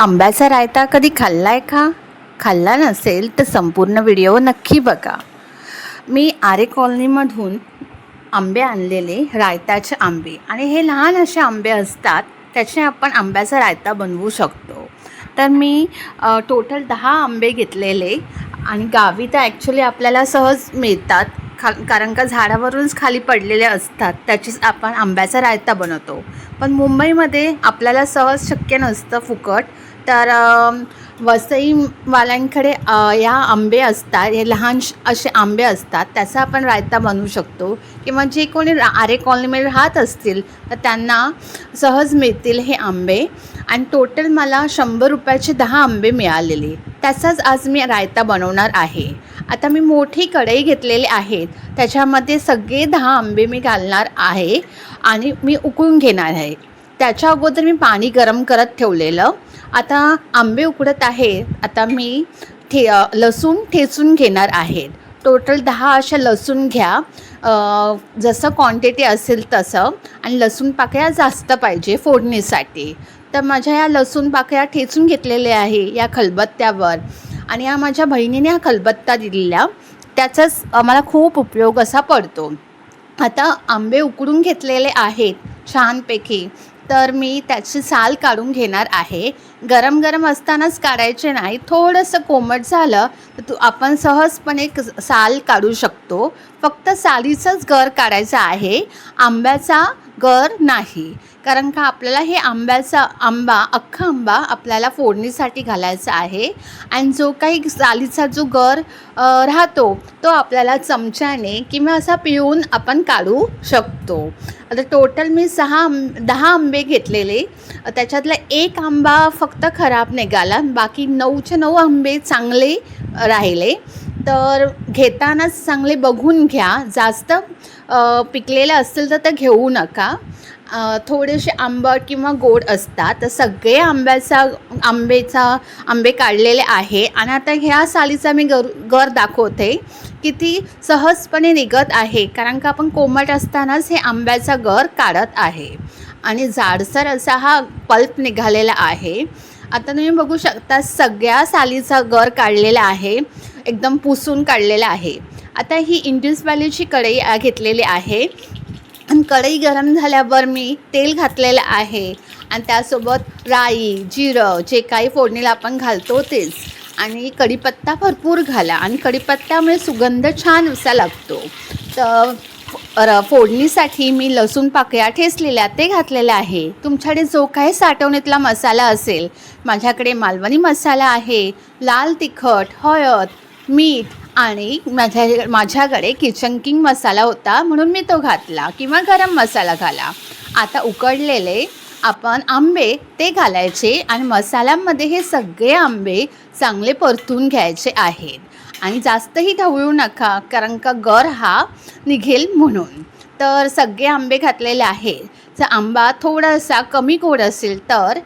आंब्याचा रायता कधी खाल्लाय का? खाल्ला नसेल तर संपूर्ण व्हिडिओ नक्की बघा. मी आरे कॉलनीमधून आंबे आणलेले, रायताचे आंबे, आणि हे लहान असे आंबे असतात, त्याचे आपण आंब्याचा रायता बनवू शकतो. तर मी टोटल 10 आंबे घेतलेले, आणि गावी तर ॲक्च्युली आपल्याला सहज मिळतात, कारण का झाडावरूनच खाली पडलेले असतात, त्याचीच आपण आंब्याचा रायता बनवतो. पण मुंबईमध्ये आपल्याला सहज शक्य नसतं फुकट. तर वसईवाल्यांकडे या आंबे असतात, हे लहान असे आंबे असतात, त्याचा आपण रायता बनवू शकतो. किंवा जे कोणी आरे कॉलनीमध्ये राहत असतील तर त्यांना सहज मिळतील हे आंबे. आणि टोटल मला 100 रुपयाचे 10 आंबे मिळालेले, त्याचाच आज मी रायता बनवणार आहे. आता मी मोठी कढई घेतलेली आहेत, त्याच्यामध्ये सगळे 10 आंबे मी घालणार आहे आणि मी उकळून घेणार आहे. त्याच्या अगोदर मी पाणी गरम करत ठेवलेलं. आता आंबे उकडत आहे. आता मी लसूण ठेचून घेणार आहे. टोटल 10 अशा लसूण घ्या, जसं क्वांटिटी असेल तसं, आणि लसूण पाकळ्या जास्त पाहिजे फोडणीसाठी. तर माझ्या या लसूण पाकळ्या ठेचून घेतलेल्या आहे या खलबत्त्यावर, आणि या माझ्या बहिणीने हा खलबत्ता दिलेला, त्याचाच मला खूप उपयोग असा पडतो. आता आंबे उकडून घेतलेले आहेत छानपैकी, तर मी त्याची साल काढून घेणार आहे. गरम गरम असतानाच काढायचे नाही, थोडंसं कोमट झालं तर आपण सहजपणे साल काढू शकतो. फक्त सालीचाच गर काढायचा आहे, आंब्याचा गर नाही. कारण का आपल्याला हे अख्खा आंबा आपल्याला फोडणीसाठी घालायचा आहे, आणि जो काही सालीचा जो गर राहतो तो आपल्याला चमच्याने किंवा असा पिळून आपण काढू शकतो. आता टोटल मी 10 आंबे घेतलेले, त्याच्यातला एक आंबा फक्त खराब निघाला, बाकी 9चे 9 आंबे चांगले राहिले. तर घेतानाच चांगले बघून घ्या, जास्त पिकलेले असतील तर ते घेऊ नका. थोडेसे आंबट किंवा गोड असतात. तर सगळे आंबे काढलेले आहे, आणि आता ह्या सालीचा मी गर दाखवते किती सहजपणे निघत आहे, कारण का आपण कोमट असतानाच हे आंब्याचा गर काढत आहे, आणि जाडसर असा हा पल्प निघालेला आहे. आता तुम्ही बघू शकता सगळ्या सालीचा गर काढलेला आहे, एकदम पुसून काढलेला आहे. आता ही इंडस व्हॅलीची कढई घेतलेली आहे, आणि कढई गरम झाल्यावर मी तेल घातलेलं आहे, आणि त्यासोबत राई, जिरं, जे काही फोडणीला आपण घालतो तेच, आणि कढीपत्ता भरपूर घाला, आणि कढीपत्त्यामुळे सुगंध छान असा लागतो. तर फोडणीसाठी मी लसूण पाकळ्या ठेचलेल्या ते घातलेल्या आहे. तुमच्याकडे जो काही साठवणीतला मसाला असेल, माझ्याकडे मालवणी मसाला आहे, लाल तिखट, हळद, मीठ, आणि माझ्याकडे किचन किंग मसाला होता म्हणून मी तो घातला, किंवा गरम मसाला घाला. आता उकडलेले आपण आंबे ते घालायचे, आणि मसाल्यामध्ये हे सगळे आंबे चांगले परतून घ्यायचे आहेत, आणि जास्तही ढवळू नका, कारण का गर हा निघेल म्हणून. तर सगळे आंबे घातलेले आहे. जर आंबा थोडासा कमी गोड असेल तर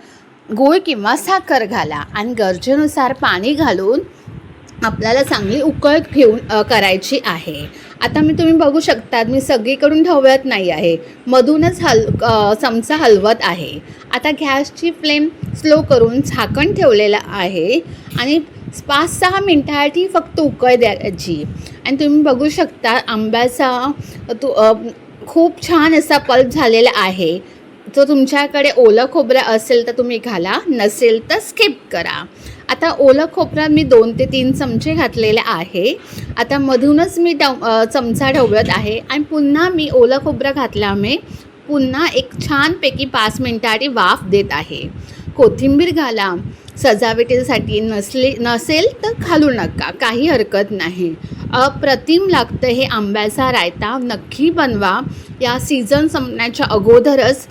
गूळ किंवा साखर घाला, आणि गरजेनुसार पाणी घालून आपल्याला चांगली उकळ घेऊन करायची आहे. आता तुम्ही बघू शकता, मी सगळीकडून ढवळत नाही आहे, मधूनच चमचा हलवत आहे. आता गॅसची फ्लेम स्लो करून झाकण ठेवलेलं आहे, आणि 5-6 मिनटासाठी फक्त उकळ द्यायची. आणि तुम्ही बघू शकता आंब्याचा खूप छान असा पल्प झालेला आहे. जर तुमच्याकडे ओलं खोबरं असेल तर तुम्ही घाला, नसेल तर स्किप करा. आता ओलं खोबरं मी 2 ते 3 चमचे घातलेले आहे. आता मधूनच मी चमचा ढवळत आहे, आणि पुन्हा मी ओलं खोबरं घातल्यामुळे पुन्हा एक छानपैकी 5 मिनटासाठी वाफ देत आहे. कोथिंबीर घाला सजावटीसाठी, नसेल तर घालू नका, काही हरकत नाही. अप्रतिम लागतं हे आंब्याचा रायता, नक्की बनवा. या सीझन संपण्याच्या अगोदरच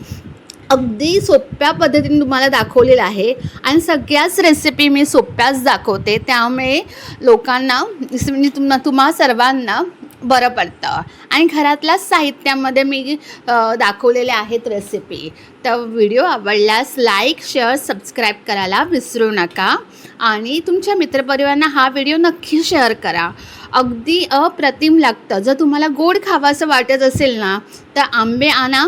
अगदी सोप्या पद्धतीने तुम्हाला दाखवलेलं आहे, आणि सगळ्याच रेसिपी मी सोप्याच दाखवते, त्यामुळे लोकांना म्हणजे तुम्हा सर्वांना बरं पडतं. आणि घरातल्याच साहित्यामध्ये मी दाखवलेले आहेत रेसिपी. तर व्हिडिओ आवडल्यास लाईक, शेअर, सबस्क्राईब करायला विसरू नका, आणि तुमच्या मित्रपरिवारांना हा व्हिडिओ नक्की शेअर करा. अगदी अप्रतिम लागतं. जर तुम्हाला गोड खावासं वाटत असेल ना, तर आंबे आणा,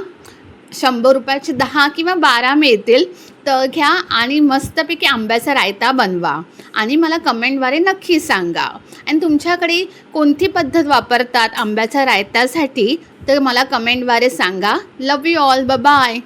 100 रुपयाचे 10 किंवा 12 मिळतील, तर घ्या आणि मस्तपैकी आंब्याचा रायता बनवा आणि मला कमेंटद्वारे नक्की सांगा. आणि तुमच्याकडे कोणती पद्धत वापरतात आंब्याच्या रायत्यासाठी तर मला कमेंटद्वारे सांगा. लव यू ऑल. बाय.